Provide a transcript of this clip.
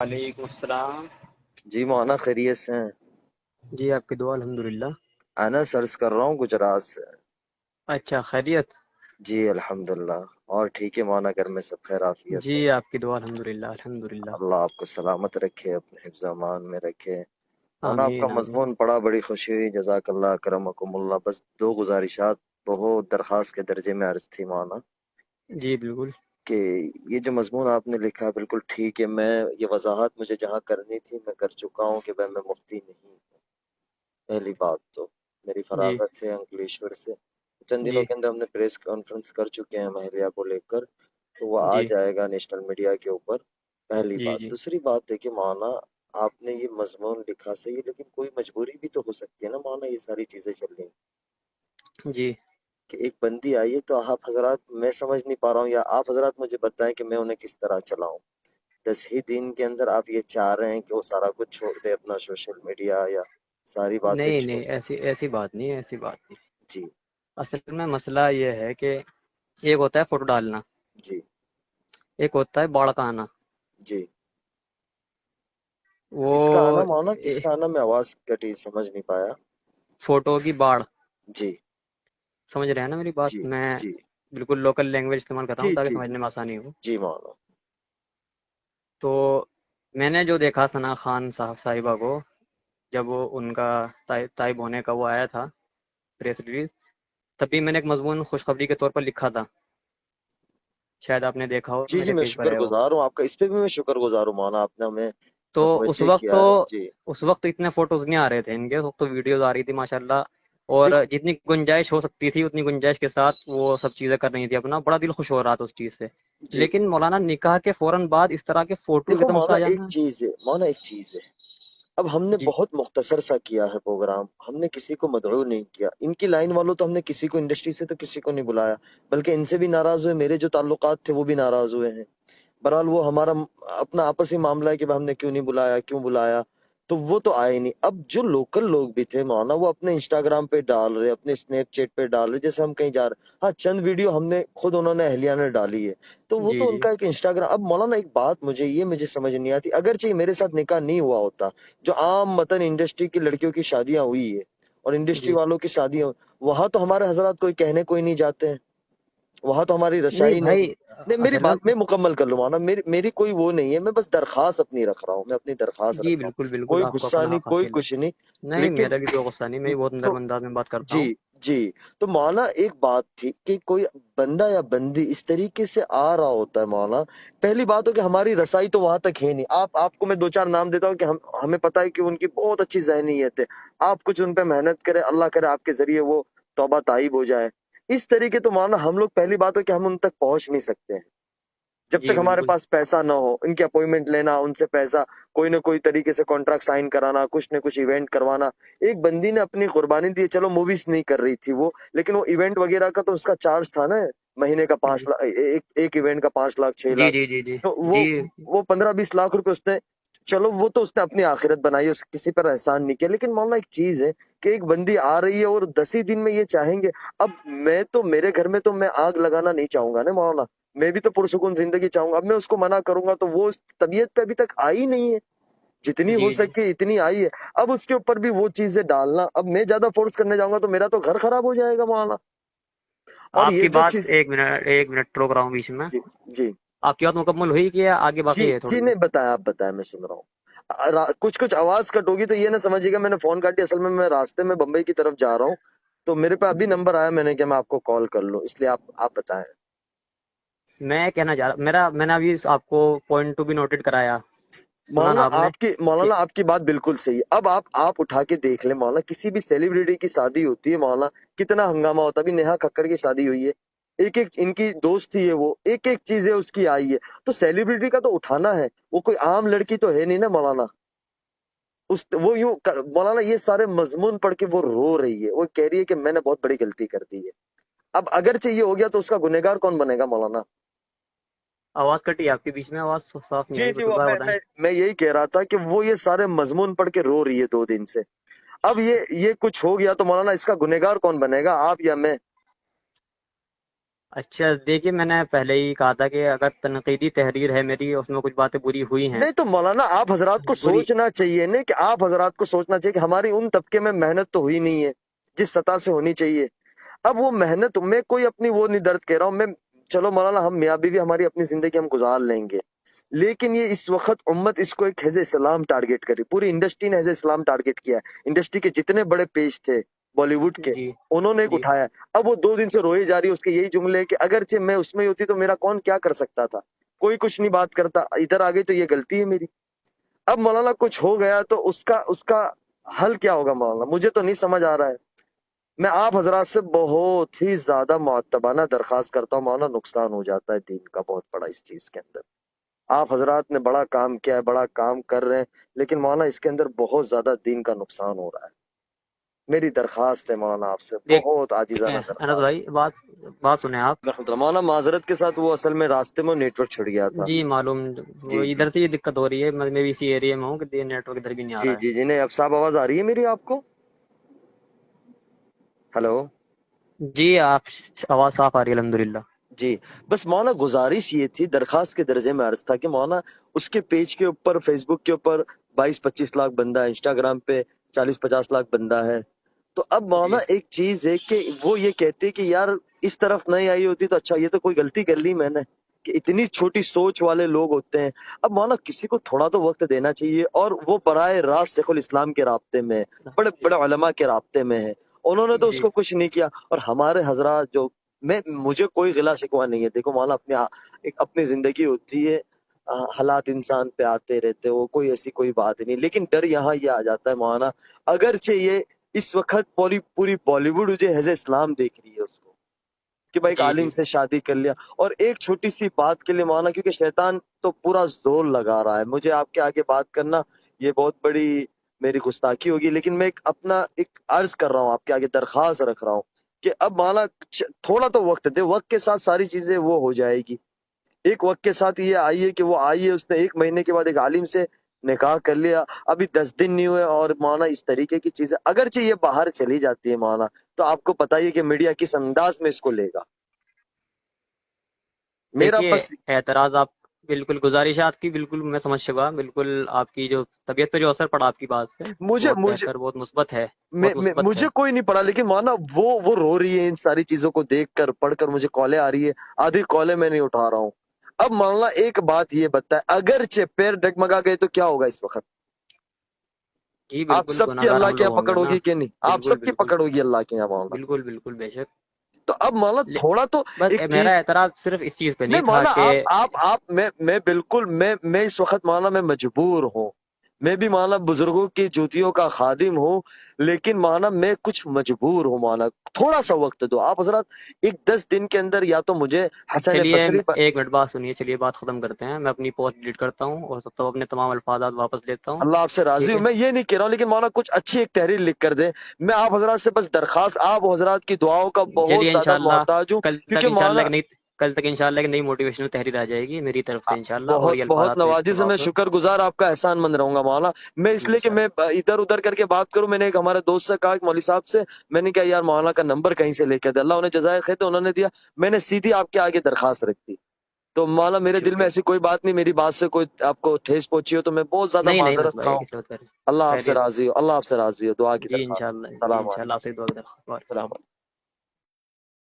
वालेकुम अस्सलाम। जी मौना खैरियत से हैं। जी आपकी दुआ अल्हम्दुलिल्लाह। अना सर्च कर रहा हूँ गुजरात से। अच्छा खैरियत। जी अल्हम्दुलिल्लाह। और ठीक है मौना, घर में सब खैर आफियत जी है। आपकी दुआ अल्हम्दुलिल्लाह अल्हम्दुलिल्लाह। अल्लाह आपको सलामत रखे, अपने हिफ्ज़ अमान में रखे। मौना आपका आमीन आमीन। मजमून पढ़ा, बड़ी खुशी हुई, जज़ाकल्लाह करमकुमुल्लाह। बस दो गुजारिशात बहुत दरख्वास्त के दर्जे में अर्ज थी मौना, जी बिल्कुल। कि ये जो मजमून आपने लिखा है बिल्कुल ठीक है। मैं ये वजाहत मुझे जहाँ करनी थी मैं कर चुका हूँ कि मैं मुफ्ती नहीं हूँ। पहली बात तो मेरी जी फरागत है अंकलेश्वर से। चंद दिनों जी के अंदर हमने प्रेस कॉन्फ्रेंस कर चुके हैं महलिया को लेकर, तो वो आ जी जाएगा नेशनल मीडिया के ऊपर। पहली जी बात। जी दूसरी बात है कि मौलाना आपने ये मजमून लिखा सही है, लेकिन कोई मजबूरी भी तो हो सकती है ना मौलाना, ये सारी चीजें चल रही हैं जी। कि एक बंदी आई है, तो आप हजरात, मैं समझ नहीं पा रहा हूँ, या आप हजरात मुझे बताएं कि मैं उन्हें किस तरह चलाऊं। 10 ही दिन के अंदर आप ये चाह रहे हैं कि वो सारा कुछ छोड़ दे, अपना सोशल मीडिया या सारी बातें नहीं छोड़। नहीं, ऐसी ऐसी बात नहीं है, ऐसी बात नहीं। जी असल में मसला ये है कि एक होता है फोटो डालना, जी एक होता है बाढ़ का आना। जी। किसका आना वो मौना, ए, किसका आना, मैं आवाज कटी समझ नहीं पाया। फोटो की बाढ़। जी समझ रहे हैं ना मेरी बात? जी मैं जी बिल्कुल लोकल लैंग्वेज इस्तेमाल कर रहा जी हूँ ताकि जी समझने में आसानी हो। जी मौना। तो मैंने जो देखा सना खान साहिबा को, जब वो उनका ताइब होने का वो आया था प्रेस रिलीज, तभी मैंने एक मजमून खुशखबरी के तौर पर लिखा था। शायद आपने देखा हो, जी जी, मेरे मैं पेज पर है वो। शुक्रगुजार हूँ आपका, इस पे भी मैं शुक्रगुजार हूँ मौना, आपने हमें तो उस मुतवज्जे वक्त तो किया है। जी। उस वक्त तो इतने फोटोज नहीं आ रहे थे इनके, उस वक्त तो वीडियोज आ रही थी माशाल्लाह। और देखो। जितनी गुंजाइश हो सकती थी उतनी गुंजाइश के साथ वो सब चीज़ें कर रही थी अपना, बड़ा दिल खुश हो रहा था उस चीज़ से। जी लेकिन मौलाना निकाह के फौरन बाद इस तरह के फोटोज देखो एकदम से मौना, आ एक जाना। चीज है मौना, एक चीज है। अब हमने जी बहुत मुख्तसर सा किया है प्रोग्राम, हमने किसी को मदऊ नहीं किया। इनकी लाइन वालों तो हमने किसी को, इंडस्ट्री से तो किसी को नहीं बुलाया, बल्कि इनसे भी नाराज हुए, मेरे जो ताल्लुकात थे वो भी नाराज हुए हैं। बहरहाल वो हमारा अपना आपसी मामला है कि भाई हमने क्यों नहीं बुलाया, क्यों बुलाया, तो वो तो आए नहीं। अब जो लोकल लोग भी थे मौलाना, वो अपने इंस्टाग्राम पे डाल रहे, अपने स्नैपचैट पे डाल रहे, जैसे हम कहीं जा रहे। हाँ, चंद वीडियो हमने खुद, उन्होंने अहलिया ने डाली है, तो वो जी तो जी उनका एक इंस्टाग्राम। अब मौलाना एक बात मुझे समझ नहीं आती, अगर चाहिए मेरे साथ निकाह नहीं हुआ होता, जो आम मतन इंडस्ट्री की लड़कियों की शादियां हुई है और इंडस्ट्री जी। वालों की शादियां, वहां तो हमारे हजरात कोई कहने कोई नहीं जाते हैं, वहां तो हमारी नहीं रशाई नहीं। भाई, नहीं, मेरी असल में। बात मैं मुकम्मल कर लूँ माना, मेरी मेरी कोई वो नहीं है, मैं बस दरखास्त अपनी रख रहा हूँ, मैं अपनी दरखास्त रख जी रहा हूँ। बिल्कुल बिल्कुल, कोई आपको गुस्सा अपना नहीं, हक कोई हासिल है। कुछ नहीं। नहीं, लेकिन मेरा भी कोई गुस्सा नहीं, मैं भी बहुत तो नर्म अंदाज में बात करता जी हूँ। जी, तो मौलाना एक बात थी कि कोई बंदा या बंदी इस तरीके से आ रहा होता है मौलाना, पहली बात हो कि हमारी रसाई तो वहां तक है नहीं। आपको मैं दो चार नाम देता हूँ कि हमें पता है कि उनकी बहुत अच्छी ज़हनीयत है। आप कुछ उन पे मेहनत करें, अल्लाह करे आपके जरिए वो तौबा ताइब हो जाए। इस तरीके तो मौलाना हम लोग, पहली बात हो कि हम उन तक पहुंच नहीं सकते हैं जब जी तक हमारे बिल्कुल। पास पैसा ना हो। इनकी अपॉइंटमेंट लेना, उनसे पैसा, कोई ना कोई तरीके से कॉन्ट्रैक्ट साइन कराना, कुछ न कुछ इवेंट करवाना। एक बंदी ने अपनी कुर्बानी दी, चलो मूवीज नहीं कर रही थी वो, लेकिन वो इवेंट वगैरह का तो उसका चार्ज था ना, महीने का पांच जी लाख एक इवेंट का 5 लाख छह जी लाख जी जी जी तो जी। वो 15-20 लाख रुपए उसने, चलो वो तो उसने अपनी आखिरत बनाई, उस किसी पर एहसान नहीं किया। लेकिन मामला एक चीज है कि एक बंदी आ रही है और 10 ही दिन में ये चाहेंगे। अब मैं तो, मेरे घर में तो मैं आग लगाना नहीं चाहूंगा ना मौलाना, मैं भी तो पुरसुकून जिंदगी चाहूंगा। अब मैं उसको मना करूंगा तो वो उस तबीयत पे अभी तक आई नहीं है, जितनी हो जी जी। सके इतनी आई है। अब उसके ऊपर भी वो चीजें डालना, अब मैं ज्यादा फोर्स करने जाऊंगा तो मेरा तो घर खराब हो जाएगा मौलाना। और ये आपकी जो बात, चीज। एक मिनट रोक रहा हूँ बीच में। जी जी आपकी बात मुकम्मल हुई कि आगे जी बाकी है जी, थोड़ी सी? नहीं बताया, आप बताया, मैं सुन रहा हूँ। कुछ कुछ आवाज कट होगी तो ये ना समझिएगा मैंने फोन काटी, असल में मैं रास्ते में बम्बई की तरफ जा रहा हूँ, तो मेरे पे अभी नंबर आया, मैंने क्या मैं आपको कॉल कर लूँ, इसलिए आप बताएं। मैं कहना चाह रहा, मेरा मैंने अभी आपको पॉइंट टू भी नोटेड कराया। सुना मौलाना ना आपने आपकी, कि मौलाना आपकी बात बिल्कुल सही है। अब आप उठा के देख ले मौलाना, किसी भी सेलिब्रिटी की शादी होती है मौलाना, कितना हंगामा होता है। अभी नेहा कक्कड़ की शादी हुई है, एक एक इनकी दोस्त थी है, वो एक एक चीजें उसकी आई है। तो सेलिब्रिटी का तो उठाना है, वो कोई आम लड़की तो है नहीं ना मौलाना। उस वो मौलाना ये सारे मजमून पढ़ के वो रो रही है, वो कह रही है कि मैंने बहुत बड़ी गलती कर दी है। अब अगर चाहिए हो गया तो उसका गुनहगार कौन बनेगा मौलाना। आवाज कटी है आपके बीच में, आवाज साफ नहीं जी आई, जी, वो दोबारा मैं बताएं। मैं मैं यही कह रहा था कि वो ये सारे मजमून पढ़ के रो रही है 2 दिन से। अब ये कुछ हो गया तो मौलाना इसका गुनहगार कौन बनेगा, आप या मैं। اچھا دیکھیے، میں نے پہلے ہی کہا تھا کہ اگر تنقیدی تحریر ہے میری، اس میں کچھ باتیں بری ہوئی ہیں، نہیں تو مولانا آپ حضرات کو بری، سوچنا چاہیے نا، کہ آپ حضرات کو سوچنا چاہیے کہ ہماری ان طبقے میں محنت تو ہوئی نہیں ہے جس سطح سے ہونی چاہیے. اب وہ محنت میں کوئی اپنی وہ نہیں درد کہہ رہا ہوں میں. چلو مولانا ہم میاں بیوی ہماری اپنی زندگی ہم گزار لیں گے، لیکن یہ اس وقت امت اس کو ایک حزب اسلام ٹارگٹ کری، پوری انڈسٹری نے حزب اسلام ٹارگٹ کیا ہے. انڈسٹری کے جتنے بڑے پیج تھے بالی ووڈ کے، جی انہوں نے ایک جی اٹھایا. اب وہ 2 دن سے روئی جا رہی ہے، اس کے یہی جملے کہ اگرچہ میں اس میں ہی ہوتی تو میرا کون کیا کر سکتا تھا، کوئی کچھ نہیں بات کرتا، ادھر آ گئی تو یہ غلطی ہے میری. اب مولانا کچھ ہو گیا تو اس کا حل کیا ہوگا مولانا، مجھے تو نہیں سمجھ آ رہا ہے. میں آپ حضرات سے بہت ہی زیادہ معتبانہ درخواست کرتا ہوں مولانا، نقصان ہو جاتا ہے دین کا بہت بڑا اس چیز کے اندر. آپ حضرات نے بڑا کام کیا ہے، بڑا کام کر رہے ہیں، لیکن مولانا اس کے اندر بہت زیادہ دین کا نقصان ہو رہا ہے. میری درخواست ہے مولانا آپ سے، بہت دیکھیں عاجزانہ انس درخواست. بھائی، بات سنیں آپ. مولانا معذرت کے ساتھ وہ اصل میں راستے میں نیٹ ورک چھڑ گیا تھا. جی معلوم، وہ جی جی ادھر سے یہ دقت ہو رہی ہے، میں بھی اسی ایریا میں ہوں کہ یہ نیٹ ورک ادھر بھی نہیں آ جی رہا جی جی نہیں اب صاحب آواز آ رہی ہے میری آپ کو؟ ہلو ہے. جی آپ، آواز صاف آ رہی ہے الحمدللہ. جی. بس مولانا گزارش یہ تھی، درخواست کے درجے میں عرض تھا کہ مولانا اس کے پیج کے اوپر، فیس بک کے اوپر 22-25 لاکھ بندہ ہے، انسٹاگرام پہ 40-50 لاکھ بندہ ہے. تو اب مولانا جی ایک چیز ہے کہ وہ یہ کہتے کہ یار اس طرف نہیں آئی ہوتی تو اچھا، یہ تو کوئی غلطی کر لی میں نے، کہ اتنی چھوٹی سوچ والے لوگ ہوتے ہیں. اب مولانا کسی کو تھوڑا تو وقت دینا چاہیے، اور وہ براہ راست شیخ الاسلام کے رابطے میں، بڑے بڑے علماء کے رابطے میں ہے، انہوں نے تو اس جی کو کچھ نہیں کیا. اور ہمارے حضرات جو، مجھے کوئی غلا شکوہ نہیں ہے. دیکھو مولانا اپنی زندگی ہوتی ہے، حالات انسان پہ آتے رہتے، وہ کوئی ایسی کوئی بات نہیں. لیکن ڈر یہاں یہ آ جاتا ہے مولانا، اگرچہ یہ اس وقت پوری بالی ووڈ جو حزب اسلام دیکھ رہی ہے اس کو، کہ بھائی ایک جی عالم جی سے شادی کر لیا، اور ایک چھوٹی سی بات کے لیے مولانا، کیونکہ شیطان تو پورا زور لگا رہا ہے. مجھے آپ کے آگے بات کرنا یہ بہت بڑی میری گستاخی ہوگی، لیکن میں ایک عرض کر رہا ہوں آپ کے آگے، درخواست رکھ رہا ہوں کہ اب مولانا تھوڑا تو وقت دے، وقت کے ساتھ ساری چیزیں وہ ہو جائے گی. ایک وقت کے ساتھ یہ آئیے کہ وہ آئیے، اس نے 1 مہینے کے بعد ایک عالم سے نکاح کر لیا، ابھی 10 دن نہیں ہوئے، اور مولانا اس طریقے کی چیزیں اگرچہ یہ باہر چلی جاتی ہے مولانا، تو آپ کو پتہ ہی ہے کہ میڈیا کس انداز میں اس کو لے گا. میرا دیکھیے، بس اعتراض آپ، بالکل گزارشات کی بالکل میں سمجھ چکا، بالکل آپ کی جو طبیعت پہ جو اثر پڑا آپ کی بات سے، مجھے بہت مجھے بہتر، بہت مثبت ہے، بہت مثبت ہے. مجھے کوئی نہیں پڑا، لیکن مولانا وہ رو رہی ہے ان ساری چیزوں کو دیکھ کر، پڑھ کر مجھے کالیں آ رہی ہے، آدھی کالیں میں نہیں اٹھا رہا ہوں. اب مولانا ایک بات یہ بتائے، اگرچہ پیر ڈگمگا گئے تو کیا ہوگا اس وقت؟ جی آپ بالکل، سب کی گناہگار اللہ ہم کے لوگ یہاں ہوں گے پکڑ نا. ہوگی کہ نہیں؟ آپ بالکل سب کی بالکل پکڑ ہوگی اللہ کے یہاں مولانا. بالکل بالکل بے شک. تو اب مولانا لے- تھوڑا تو بس ایک چیز. میرا اعتراض صرف اس چیز پہ نہیں نہیں تھا مولانا کہ آپ میں بالکل میں اس وقت مولانا میں مجبور ہوں، میں بھی مولانا بزرگوں کی جوتیوں کا خادم ہوں، لیکن مولانا میں کچھ مجبور ہوں مولانا. تھوڑا سا وقت دو آپ حضرات، ایک 10 دن کے اندر یا تو مجھے حسن چلیے بصری پر. 1 منٹ بات سنیے، چلیے بات ختم کرتے ہیں، میں اپنی پوسٹ ڈیلیٹ کرتا ہوں اور سب اپنے تمام الفاظات واپس لیتا ہوں. اللہ آپ سے راضی ٹھیک ہوں، ہے، میں یہ نہیں کہہ رہا ہوں، لیکن مولانا کچھ اچھی ایک تحریر لکھ کر دے. میں آپ حضرات سے بس درخواست، آپ حضرات کی دعاؤں کا بہت چلیے زیادہ انشاءاللہ محتاج ہوں، کل تک کیونکہ انشاءاللہ مولانا ایک نئی کل تک انشاءاللہ ایک نئی موٹیویشنل تحریر آ جائے گی میری طرف سے انشاءاللہ، اور بہت یہ بہت الفاظات نوازی سے، میں واپس شکر گزار آپ کا احسان مند رہوں گا مولانا. میں اس لیے کہ میں انشاءاللہ. ادھر ادھر کر کے بات کروں، میں نے ایک ہمارے دوست سے کہا، مولوی صاحب سے، میں نے کہا یار مولانا کا نمبر کہیں سے لے کے دے، اللہ انہیں جزائے خیر، تو انہوں نے دیا، میں نے سیدھی آپ کے آگے درخواست رکھ دی. تو مولانا میرے دل میں شکریہ. ایسی کوئی بات نہیں، میری بات سے کوئی آپ کو ٹھیس پہنچی ہو تو میں بہت زیادہ نہیں نہیں معذرت مسئلہ خواہ ہے، ہوں. کسی وقت اللہ آپ سے خیریت. راضی ہو، اللہ آپ سے راضی ہو، دعا کی جی درخواست. انشاءاللہ، جی السلام انشاءاللہ علیکم. آپ سے دعا کی درخواست. السلام علیکم.